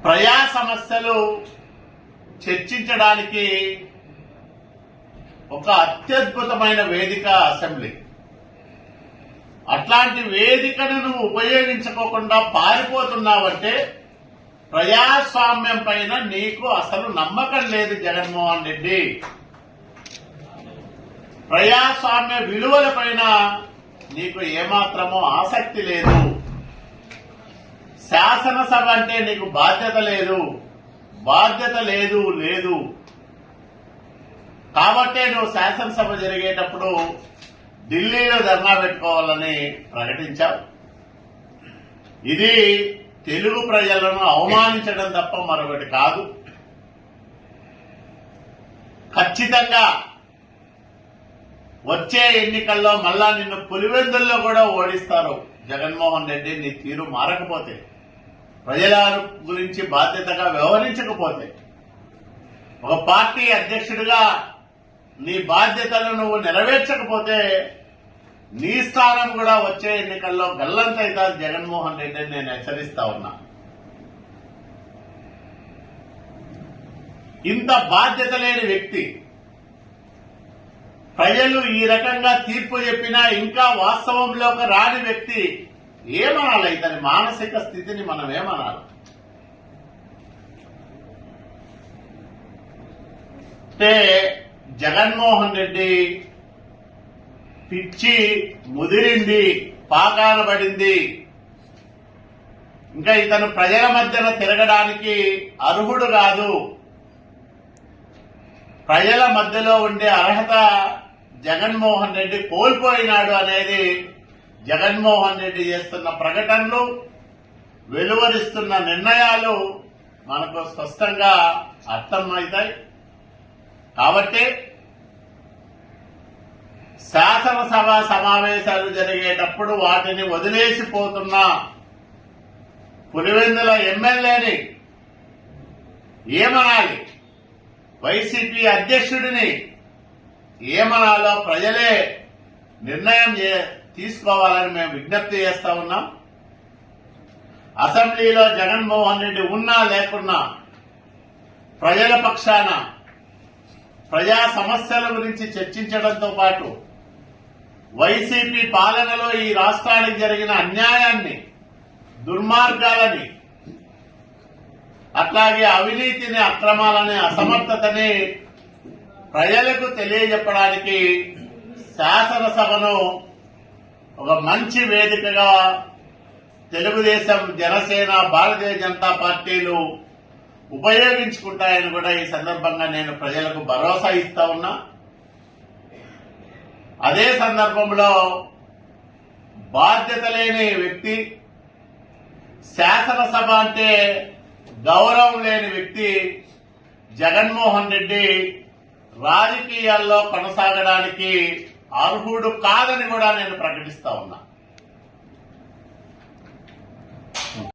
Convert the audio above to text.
ప్రజా సమస్యలు చర్చించడానికి ఒక అత్యద్భుతమైన వేదిక అసెంబ్లీ. అట్లాంటి వేదికను నువ్వు ఉపయోగించుకోకుండా పారిపోతున్నావంటే ప్రజాస్వామ్యం పైన నీకు అసలు నమ్మకం లేదు జగన్మోహన్ రెడ్డి. ప్రజాస్వామ్య విలువల పైన నీకు ఏమాత్రమో ఆసక్తి లేదు. శాసనసభ అంటే నీకు బాధ్యత లేదు లేదు. కాబట్టే నువ్వు శాసనసభ జరిగేటప్పుడు ఢిల్లీలో ధర్నా పెట్టుకోవాలని ప్రకటించావు. ఇది తెలుగు ప్రజలను అవమానించడం తప్ప మరొకటి కాదు. ఖచ్చితంగా వచ్చే ఎన్నికల్లో మళ్ళా నిన్ను పులివెందుల్లో కూడా ఓడిస్తారు జగన్మోహన్ రెడ్డి. నీ తీరు మారకపోతే, ప్రజల గురించి బాధ్యతగా వ్యవహరించకపోతే, ఒక పార్టీ అధ్యక్షుడిగా నీ బాధ్యతలు నువ్వు నెరవేర్చకపోతే నీ స్థానం కూడా వచ్చే ఎన్నికల్లో గల్లంతైతారు జగన్మోహన్ రెడ్డిని నేను హెచ్చరిస్తా ఉన్నా. ఇంత బాధ్యత లేని వ్యక్తి, ప్రజలు ఈ రకంగా తీర్పు చెప్పినా ఇంకా వాస్తవంలోకి రాని వ్యక్తి ఏమనాలి? ఇతని మానసిక స్థితిని మనం ఏమనాలి? అంటే జగన్మోహన్ రెడ్డి పిచ్చి ముదిరింది, పాకాన పడింది. ఇంకా ఇతను ప్రజల మధ్యన తిరగడానికి అర్హుడు కాదు. ప్రజల మధ్యలో ఉండే అర్హత జగన్మోహన్ రెడ్డి కోల్పోయినాడు అనేది జగన్మోహన్ రెడ్డి చేస్తున్న ప్రకటనలు, వెలువరిస్తున్న నిర్ణయాలు మనకు స్పష్టంగా అర్థమవుతాయి. కాబట్టి శాసనసభ సమావేశాలు జరిగేటప్పుడు వాటిని వదిలేసిపోతున్న పులివెందుల ఎమ్మెల్యేని ఏమనాలి? వైసీపీ అధ్యక్షుడిని ఏమనాలో ప్రజలే నిర్ణయం తీసుకోవాలని మేము విజ్ఞప్తి చేస్తా ఉన్నాం. అసెంబ్లీలో జగన్మోహన్ రెడ్డి ఉన్నా లేకున్నా ప్రజల పక్షాన ప్రజా సమస్యల గురించి చర్చించడంతో పాటు వైసీపీ పాలనలో ఈ రాష్ట్రానికి జరిగిన అన్యాయాన్ని, దుర్మార్గాలని, అట్లాగే అవినీతిని, అక్రమాలని, అసమర్థతని ప్రజలకు తెలియజెప్పడానికి శాసనసభను ఒక మంచి వేదికగా తెలుగుదేశం, జనసేన, భారతీయ జనతా పార్టీలు ఉపయోగించుకుంటాయని కూడా ఈ సందర్భంగా నేను ప్రజలకు భరోసా ఇస్తా ఉన్నా. అదే సందర్భంలో బాధ్యత లేని వ్యక్తి, శాసనసభ అంటే గౌరవం లేని వ్యక్తి జగన్మోహన్ రెడ్డి రాజకీయాల్లో కొనసాగడానికి అర్హుడు కాదని కూడా నేను ప్రకటిస్తా ఉన్నా.